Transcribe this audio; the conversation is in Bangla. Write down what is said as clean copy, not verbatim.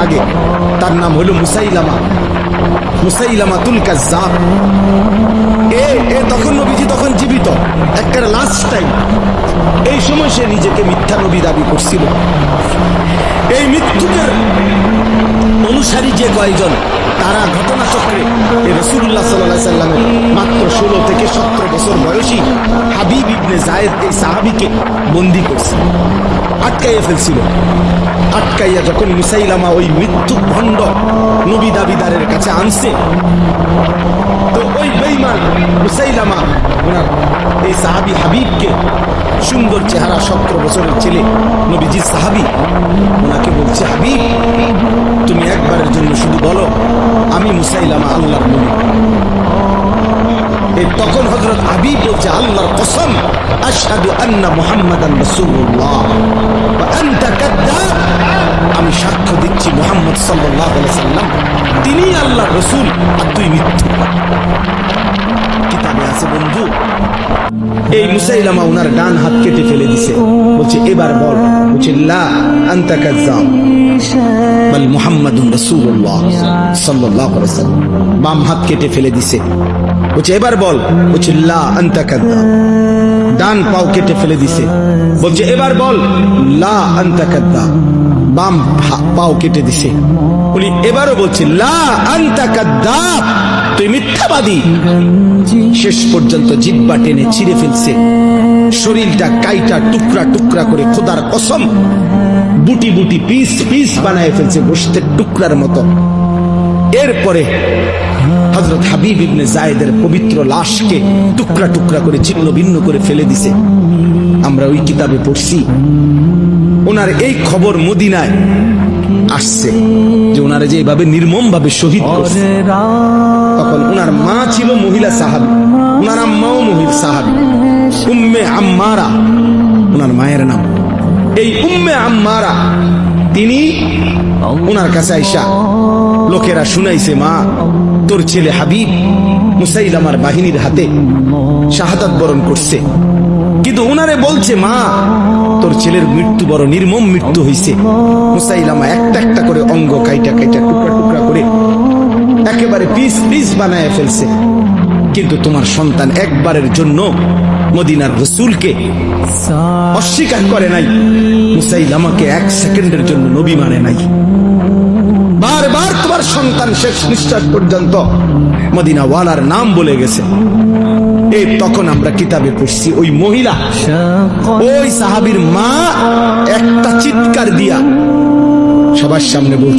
আগে, তার নাম হলো মুসাইলামাতুল কাজ্জাব। তখন নবীজি তখন জীবিত, একটা লাস্ট টাইম। এই সময় সে নিজেকে মিথ্যা নবী দাবি করছিল। এই মৃত্যুকের অনুসারী যে কয়েকজন, তারা ঘটনাচক্রে রাসূলুল্লাহ সাল্লাল্লাহু আলাইহি সাল্লামের মাত্র 16 থেকে 17 বছর বয়সী হাবিব ইবনে যায়েদ এই সাহাবীকে বন্দী করছে, আটকাইয়া ফেলছিল। আটকাইয়া যখন মুসাইলামা ওই মৃত্যু ভণ্ড নবী দাবিদারের কাছে আনছে, তো ওই বেঈমান মুসাইলামা ওনার এই সাহাবী হাবিবকে, সুন্দর চেহারা 17 বছরের ছেলে নবীজির সাহাবী, ওনাকে বলছে, হাবিব তুমি একবারের জন্য শুধু বলো আমি মুসাইলামা আল্লাহর নবী। তখন হযরত হাবিব বলছে, আল্লাহর কসম, আশহাদু আন্না মুহাম্মাদান রাসূলুল্লাহ ওয়া আনতা কাদ্দাব, আমি সাক্ষ্য দিচ্ছি মুহাম্মদ সাল্লাল্লাহু আলাইহি সাল্লাম তিনি আল্লাহর রাসূল আর তুই মিথ্যা। কিতাবে আছে বন্ধু, এই মুসাইলামা উনার ডান হাত কেটে ফেলে দিছে, বলছে এবার বল। বলছে লা আনতা কাযযাব বাল মুহাম্মাদুর রাসূলুল্লাহ সাল্লাল্লাহু আলাইহি সাল্লাম। বাম হাত কেটে ফেলে দিছে, বলছে এবার বল। বলছে লা আনতা কাযযাব। ডান পাও কেটে ফেলে দিছে, বলছে এবার বল লা আনতা কাযযাব। বাম পাও কেটে দিছে, বলি এবারও বলছে লা আনতা কাযযাব, তুই মিথ্যাবাদী। শেষ পর্যন্ত জিহ্বা টেনে ছিঁড়ে ফেলছে, শরীরটা কাইটা টুকরা টুকরা করে, খোদার কসম বুটি বুটি পিস পিস বানায় ফেলছে গোশতের টুকরার মতো। এরপরে হযরত হাবিব ইবনে যায়েদের পবিত্র লাশকে টুকরা টুকরা করে ছিন্ন ভিন্ন করে ফেলে দিছে। আমরা ওই কিতাবে পড়ছি, ওনার এই খবর মদিনায় আসছে যে ওনারে যে এইভাবে নির্মম ভাবে শহীদ করছে। তখন ওনার মা ছিল মহিলা সাহাবী, ওনার আম্মাও মহিলা সাহাবী, উম্মে আম্মারা ওনার মায়ের নাম। এই উম্মে আম্মারা তিনি ওনার কাছে আইসা লোকেরা শুনাইছে, মা তোর ছেলে হাবিব মুসাইলামার বাহিনীর হাতে শাহাদাত বরণ করছে, কিন্তু ওনারে বলছে, মা তোর ছেলের মৃত্যু বড় নির্মম মৃত্যু হইছে। মুসাইলামা একটা একটা করে অঙ্গ কাইটা কাইটা টুকরা টুকরা করে একেবারে পিস পিস বানায় ফেলছে, কিন্তু তোমার সন্তান একবারের জন্য মদিনার রাসূলকে অস্বীকার করে নাই, মুসাইলামাকে 1 সেকেন্ডের জন্য নবী মানে নাই। বারবার তোমার সন্তান শেষ নিঃশ্বাস পর্যন্ত মদিনা ওয়ালার নাম বলে গেছে। এই তখন আমরা কিতাবে পড়ছি, ওই মহিলা, ওই সাহাবীর মা একটা চিৎকার দিয়া সবার সামনে বলছে,